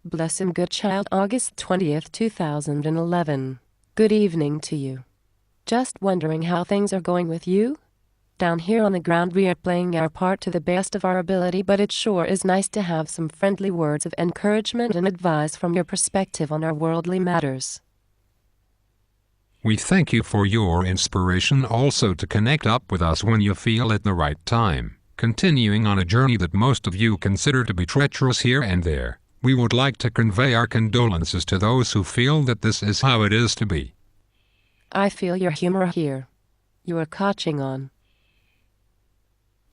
Bless him, Goodchild, August 20th, 2011. Good evening to you. Just wondering how things are going with you? Down here on the ground we are playing our part to the best of our ability, but it sure is nice to have some friendly words of encouragement and advice from your perspective on our worldly matters. We thank you for your inspiration also to connect up with us when you feel at the right time, continuing on a journey that most of you consider to be treacherous here and there. We would like to convey our condolences to those who feel that this is how it is to be. I feel your humor here. You are catching on.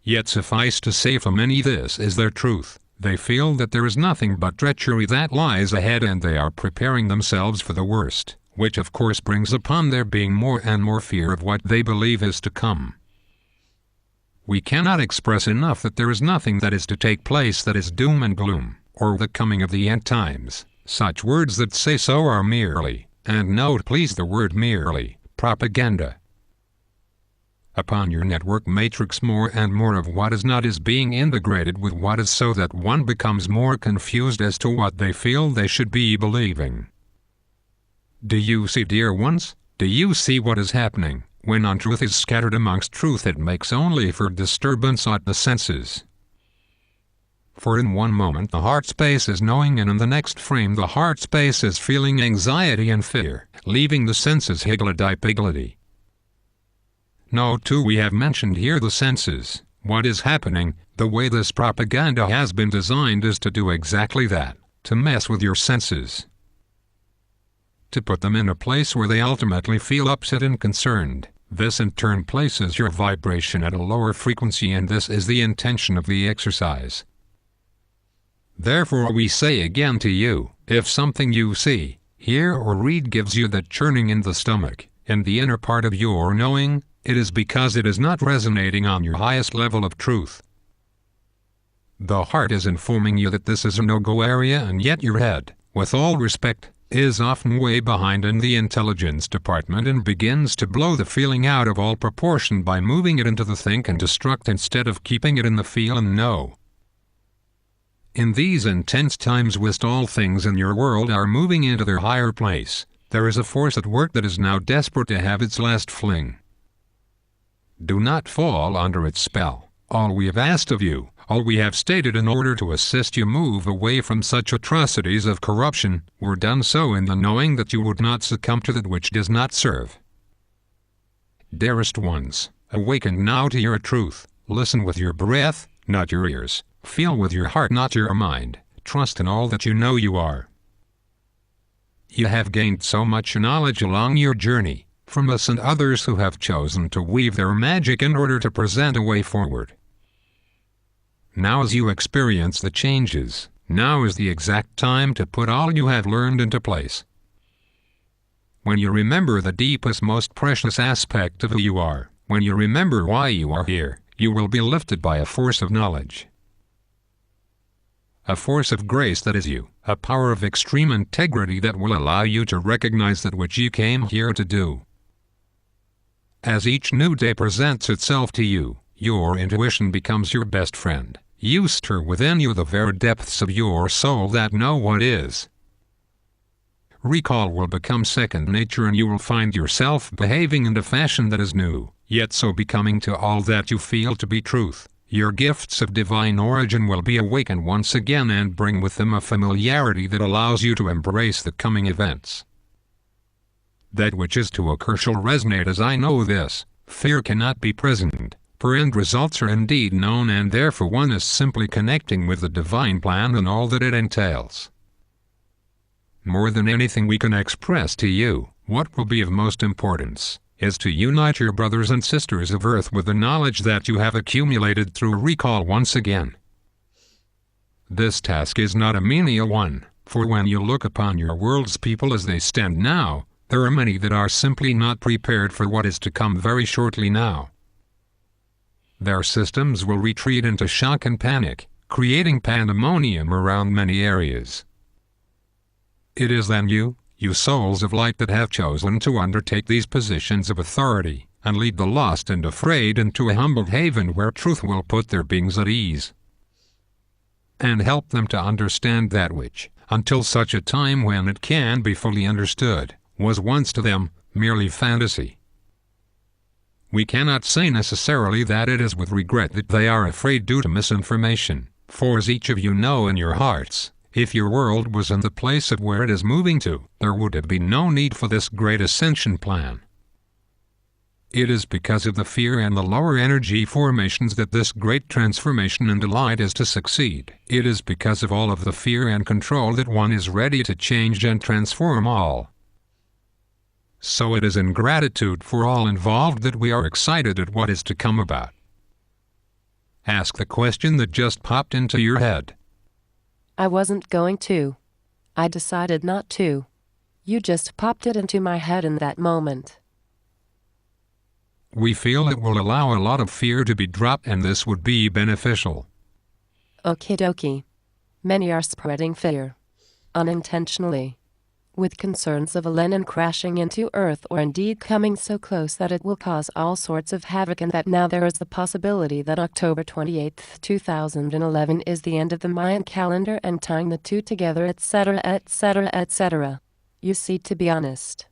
Yet suffice to say for many this is their truth. They feel that there is nothing but treachery that lies ahead and they are preparing themselves for the worst, which of course brings upon their being more and more fear of what they believe is to come. We cannot express enough that there is nothing that is to take place that is doom and gloom, or the coming of the end times. Such words that say so are merely, and note please the word merely, propaganda. Upon your network matrix more and more of what is not is being integrated with what is, so that one becomes more confused as to what they feel they should be believing. Do you see, dear ones? Do you see what is happening? When untruth is scattered amongst truth, it makes only for disturbance at the senses. For in one moment the heart space is knowing, and in the next frame the heart space is feeling anxiety and fear, leaving the senses higgledy-piggledy. No, too, we have mentioned here the senses. What is happening, the way this propaganda has been designed, is to do exactly that, to mess with your senses. To put them in a place where they ultimately feel upset and concerned. This in turn places your vibration at a lower frequency, and this is the intention of the exercise. Therefore we say again to you, if something you see, hear or read gives you that churning in the stomach, in the inner part of your knowing, it is because it is not resonating on your highest level of truth. The heart is informing you that this is a no-go area, and yet your head, with all respect, is often way behind in the intelligence department and begins to blow the feeling out of all proportion by moving it into the think and destruct instead of keeping it in the feel and know. In these intense times whilst all things in your world are moving into their higher place, there is a force at work that is now desperate to have its last fling. Do not fall under its spell. All we have asked of you, all we have stated in order to assist you move away from such atrocities of corruption, were done so in the knowing that you would not succumb to that which does not serve. Dearest ones, awaken now to your truth. Listen with your breath, not your ears. Feel with your heart, not your mind. Trust in all that you know you are. You have gained so much knowledge along your journey, from us and others who have chosen to weave their magic in order to present a way forward. Now as you experience the changes, now is the exact time to put all you have learned into place. When you remember the deepest, most precious aspect of who you are, when you remember why you are here, you will be lifted by a force of knowledge. A force of grace that is you, a power of extreme integrity that will allow you to recognize that which you came here to do. As each new day presents itself to you, your intuition becomes your best friend. You stir within you the very depths of your soul that know what is. Recall will become second nature, and you will find yourself behaving in a fashion that is new, yet so becoming to all that you feel to be truth. Your gifts of divine origin will be awakened once again and bring with them a familiarity that allows you to embrace the coming events. That which is to occur shall resonate, as I know this. Fear cannot be present, for end results are indeed known, and therefore one is simply connecting with the divine plan and all that it entails. More than anything we can express to you, what will be of most importance is to unite your brothers and sisters of Earth with the knowledge that you have accumulated through recall once again. This task is not a menial one, for when you look upon your world's people as they stand now, there are many that are simply not prepared for what is to come very shortly now. Their systems will retreat into shock and panic, creating pandemonium around many areas. It is then you souls of light, that have chosen to undertake these positions of authority, and lead the lost and afraid into a humble haven where truth will put their beings at ease, and help them to understand that which, until such a time when it can be fully understood, was once to them merely fantasy. We cannot say necessarily that it is with regret that they are afraid due to misinformation, for as each of you know in your hearts, if your world was in the place of where it is moving to, there would have been no need for this great ascension plan. It is because of the fear and the lower energy formations that this great transformation into light is to succeed. It is because of all of the fear and control that one is ready to change and transform all. So it is in gratitude for all involved that we are excited at what is to come about. Ask the question that just popped into your head. I wasn't going to. I decided not to. You just popped it into my head in that moment. We feel it will allow a lot of fear to be dropped, and this would be beneficial. Okie dokie. Many are spreading fear. Unintentionally. With concerns of a Lenin crashing into Earth or indeed coming so close that it will cause all sorts of havoc, and that now there is the possibility that October 28th, 2011 is the end of the Mayan calendar and tying the two together, etc., etc., etc. You see, to be honest,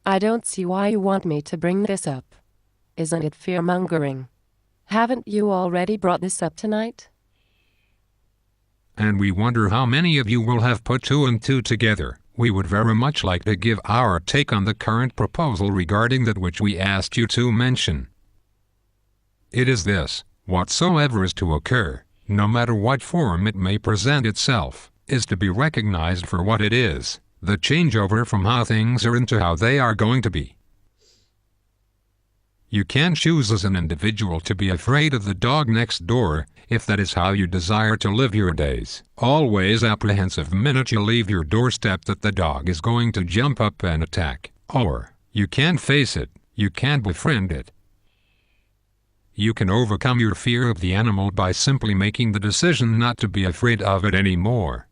I don't see why you want me to bring this up. Isn't it fear-mongering? Haven't you already brought this up tonight? And we wonder how many of you will have put two and two together. We would very much like to give our take on the current proposal regarding that which we asked you to mention. It is this: whatsoever is to occur, no matter what form it may present itself, is to be recognized for what it is, the changeover from how things are into how they are going to be. You can choose as an individual to be afraid of the dog next door, if that is how you desire to live your days, always apprehensive the minute you leave your doorstep that the dog is going to jump up and attack. Or, you can face it, you can befriend it. You can overcome your fear of the animal by simply making the decision not to be afraid of it anymore.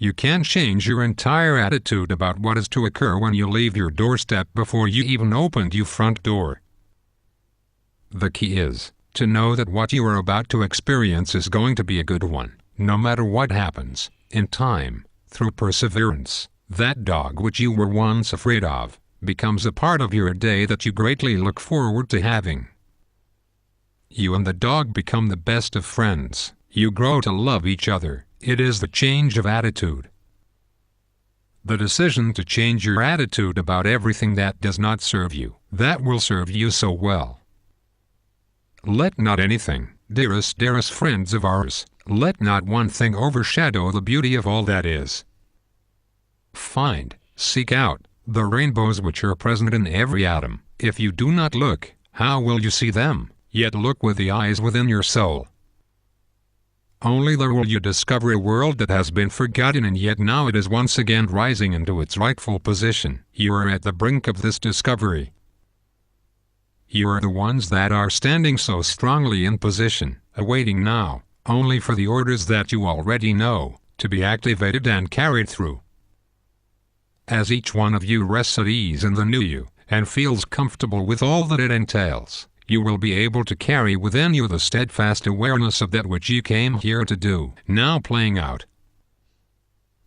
You can change your entire attitude about what is to occur when you leave your doorstep before you even opened your front door. The key is to know that what you are about to experience is going to be a good one, no matter what happens. In time, through perseverance, that dog which you were once afraid of becomes a part of your day that you greatly look forward to having. You and the dog become the best of friends. You grow to love each other. It is the change of attitude. The decision to change your attitude about everything that does not serve you, that will serve you so well. Let not anything, dearest friends of ours, let not one thing overshadow the beauty of all that is. Find, seek out, the rainbows which are present in every atom. If you do not look, how will you see them? Yet look with the eyes within your soul. Only there will you discover a world that has been forgotten, and yet now it is once again rising into its rightful position. You are at the brink of this discovery. You are the ones that are standing so strongly in position, awaiting now, only for the orders that you already know, to be activated and carried through. As each one of you rests at ease in the new you, and feels comfortable with all that it entails, you will be able to carry within you the steadfast awareness of that which you came here to do, now playing out.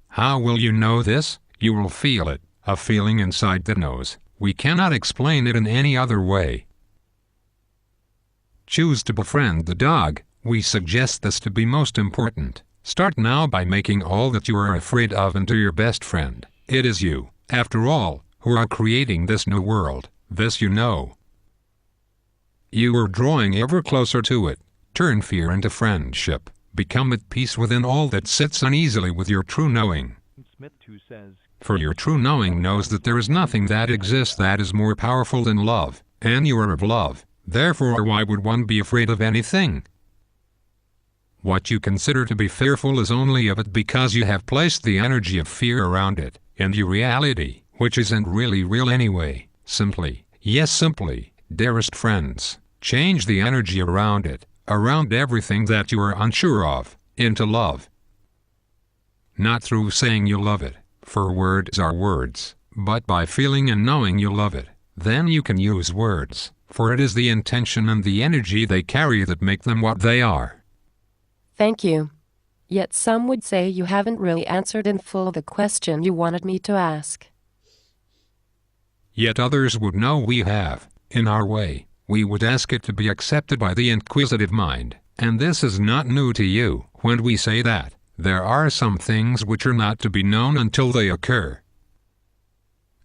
How will you know this? You will feel it, a feeling inside that knows. We cannot explain it in any other way. Choose to befriend the dog. We suggest this to be most important. Start now by making all that you are afraid of into your best friend. It is you, after all, who are creating this new world. This you know. You are drawing ever closer to it. Turn fear into friendship. Become at peace within all that sits uneasily with your true knowing. Smith too says, for your true knowing knows that there is nothing that exists that is more powerful than love, and you are of love. Therefore, why would one be afraid of anything? What you consider to be fearful is only of it because you have placed the energy of fear around it, and your reality, which isn't really real anyway. Simply, yes simply, dearest friends, change the energy around it, around everything that you are unsure of, into love. Not through saying you love it, for words are words, but by feeling and knowing you love it. Then you can use words, for it is the intention and the energy they carry that make them what they are. Thank you. Yet some would say you haven't really answered in full the question you wanted me to ask. Yet others would know we have. In our way, we would ask it to be accepted by the inquisitive mind. And this is not new to you when we say that there are some things which are not to be known until they occur.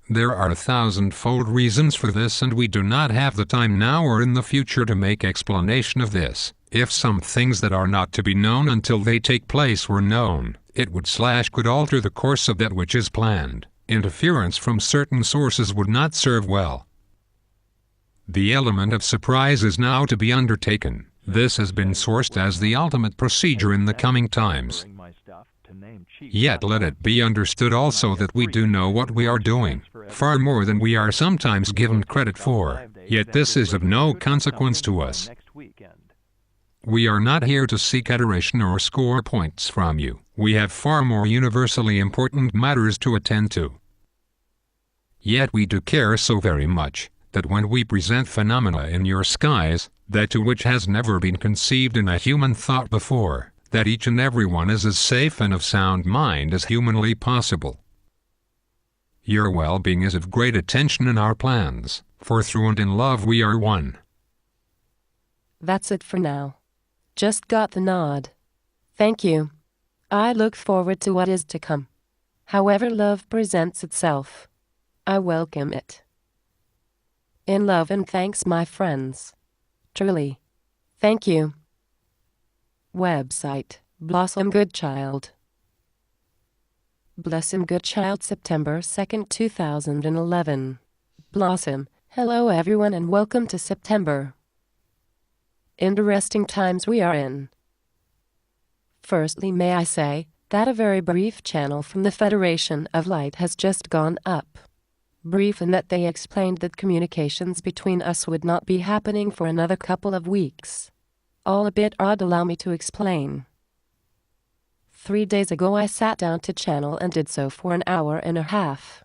There are 1,000-fold reasons for this, and we do not have the time now or in the future to make explanation of this. If some things that are not to be known until they take place were known, it could alter the course of that which is planned. Interference from certain sources would not serve well. The element of surprise is now to be undertaken. This has been sourced as the ultimate procedure in the coming times. Yet let it be understood also that we do know what we are doing, far more than we are sometimes given credit for, yet this is of no consequence to us. We are not here to seek adoration or score points from you. We have far more universally important matters to attend to. Yet we do care so very much that when we present phenomena in your skies, that to which has never been conceived in a human thought before, that each and every one is as safe and of sound mind as humanly possible. Your well-being is of great attention in our plans, for through and in love we are one. That's it for now. Just got the nod. Thank you. I look forward to what is to come. However love presents itself, I welcome it. In love and thanks, my friends. Truly. Thank you. Website, Blossom Goodchild. Blossom Goodchild, September 2nd, 2011. Blossom, hello everyone and welcome to September. Interesting times we are in. Firstly, may I say that a very brief channel from the Federation of Light has just gone up. Brief in that they explained that communications between us would not be happening for another couple of weeks. All a bit odd, allow me to explain. 3 days ago I sat down to channel and did so for an hour and a half.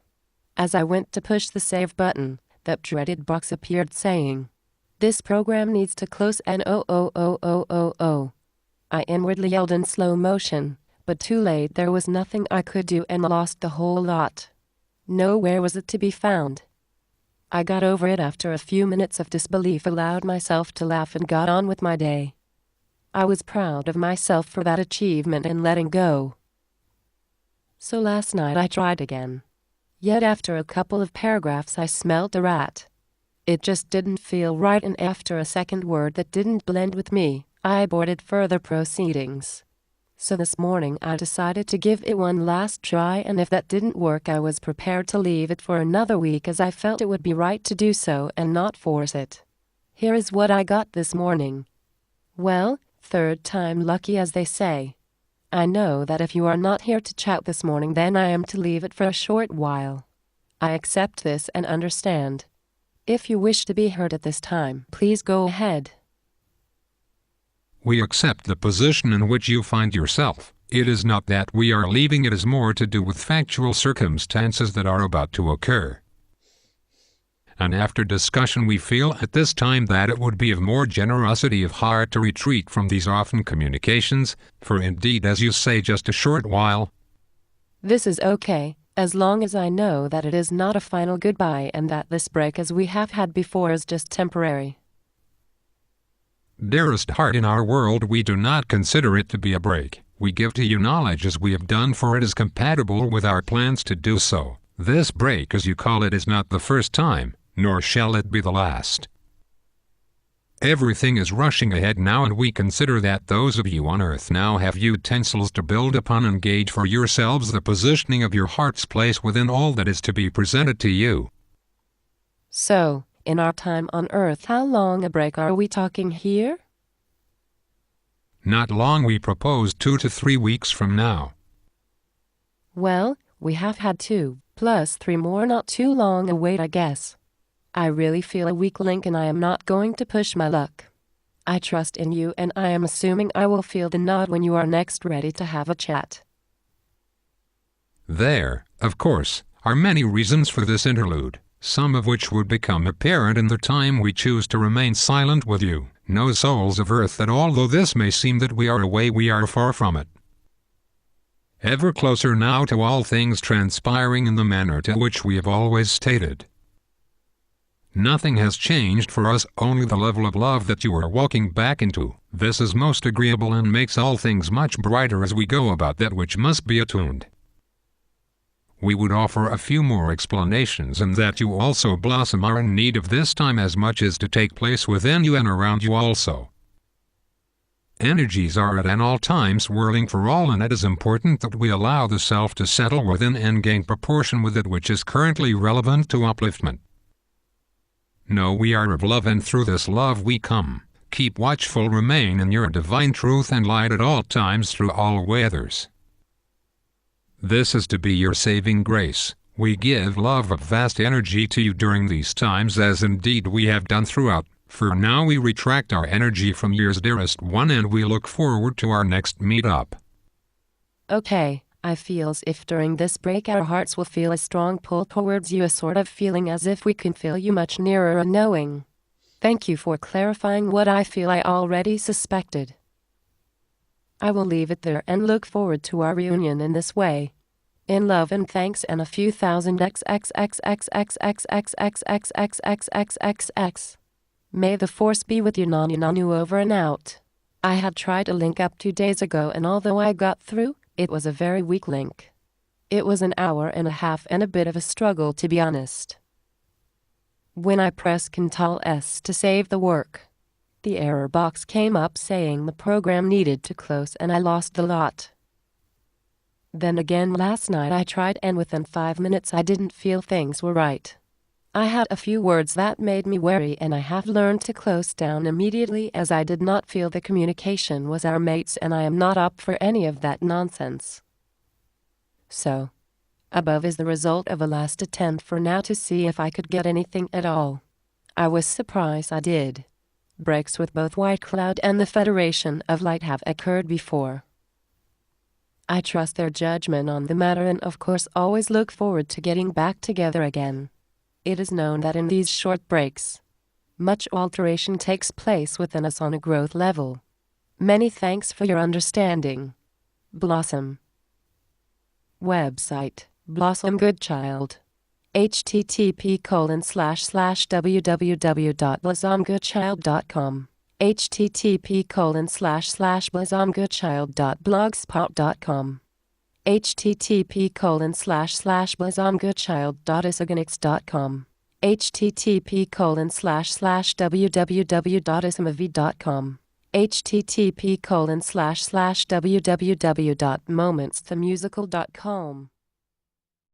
As I went to push the save button, that dreaded box appeared saying, "This program needs to close and oh. I inwardly yelled in slow motion, but too late. There was nothing I could do and lost the whole lot. Nowhere was it to be found. I got over it after a few minutes of disbelief, allowed myself to laugh and got on with my day. I was proud of myself for that achievement and letting go. So last night I tried again. Yet after a couple of paragraphs I smelled a rat. It just didn't feel right, and after a second word that didn't blend with me, I aborted further proceedings. So this morning I decided to give it one last try, and if that didn't work I was prepared to leave it for another week, as I felt it would be right to do so and not force it. Here is what I got this morning. Well, third time lucky, as they say. I know that if you are not here to chat this morning, then I am to leave it for a short while. I accept this and understand. If you wish to be heard at this time, please go ahead. We accept the position in which you find yourself. It is not that we are leaving, it is more to do with factual circumstances that are about to occur. And after discussion we feel at this time that it would be of more generosity of heart to retreat from these often communications, for indeed, as you say, just a short while. This is okay, as long as I know that it is not a final goodbye and that this break, as we have had before, is just temporary. Dearest heart, in our world we do not consider it to be a break. We give to you knowledge as we have done, for it is compatible with our plans to do so. This break, as you call it, is not the first time, nor shall it be the last. Everything is rushing ahead now, and we consider that those of you on earth now have utensils to build upon and gauge for yourselves the positioning of your heart's place within all that is to be presented to you. So, in our time on earth, how long a break are we talking here? Not long. We propose 2 to 3 weeks from now. Well, we have had 2, plus 3 more not too long a wait, I guess. I really feel a weak link and I am not going to push my luck. I trust in you, and I am assuming I will feel the nod when you are next ready to have a chat. There, of course, are many reasons for this interlude, some of which would become apparent in the time we choose to remain silent with you. Know, souls of earth, that although this may seem that we are away, we are far from it. ever closer now to all things transpiring in the manner to which we have always stated. Nothing has changed for us, only the level of love that you are walking back into. This is most agreeable and makes all things much brighter as we go about that which must be attuned. We would offer a few more explanations, and that you also blossom are in need of this time as much as to take place within you and around you also. Energies are at an all-time swirling for all, and it is important that we allow the self to settle within and gain proportion with it which is currently relevant to upliftment. Know we are of love, and through this love we come. Keep watchful, remain in your divine truth and light at all times through all weathers. This is to be your saving grace. We give love of vast energy to you during these times, as indeed we have done throughout. For now we retract our energy from yours, dearest one, and we look forward to our next meet-up. Okay, I feel as if during this break our hearts will feel a strong pull towards you, a sort of feeling as if we can feel you much nearer, a knowing. Thank you for clarifying what I feel I already suspected. I will leave it there and look forward to our reunion in this way. In love and thanks, and a few thousand XXXXXXXXXXXXXXXXX. May the force be with you. Nanu Nanu, over and out. I had tried to link up 2 days ago, and although I got through, it was a very weak link. It was an hour and a half and a bit of a struggle, to be honest. When I pressed Ctrl+S to save the work, the error box came up saying the program needed to close, and I lost the lot. Then again last night I tried, and within 5 minutes I didn't feel things were right. I had a few words that made me wary, and I have learned to close down immediately, as I did not feel the communication was our mates, and I am not up for any of that nonsense. So, above is the result of a last attempt for now to see if I could get anything at all. I was surprised I did. Breaks with both Whitecloud and the Federation of Light have occurred before. I trust their judgment on the matter, and of course always look forward to getting back together again. It is known that in these short breaks, much alteration takes place within us on a growth level. Many thanks for your understanding. Blossom. Website, Blossom Goodchild. http://www.blossomgoodchild.com. http://blossomgoodchild.blogspot.com. http://blossomgoodchild.isaganix.com. http://www.isamavi.com. http://www.momentsthemusical.com.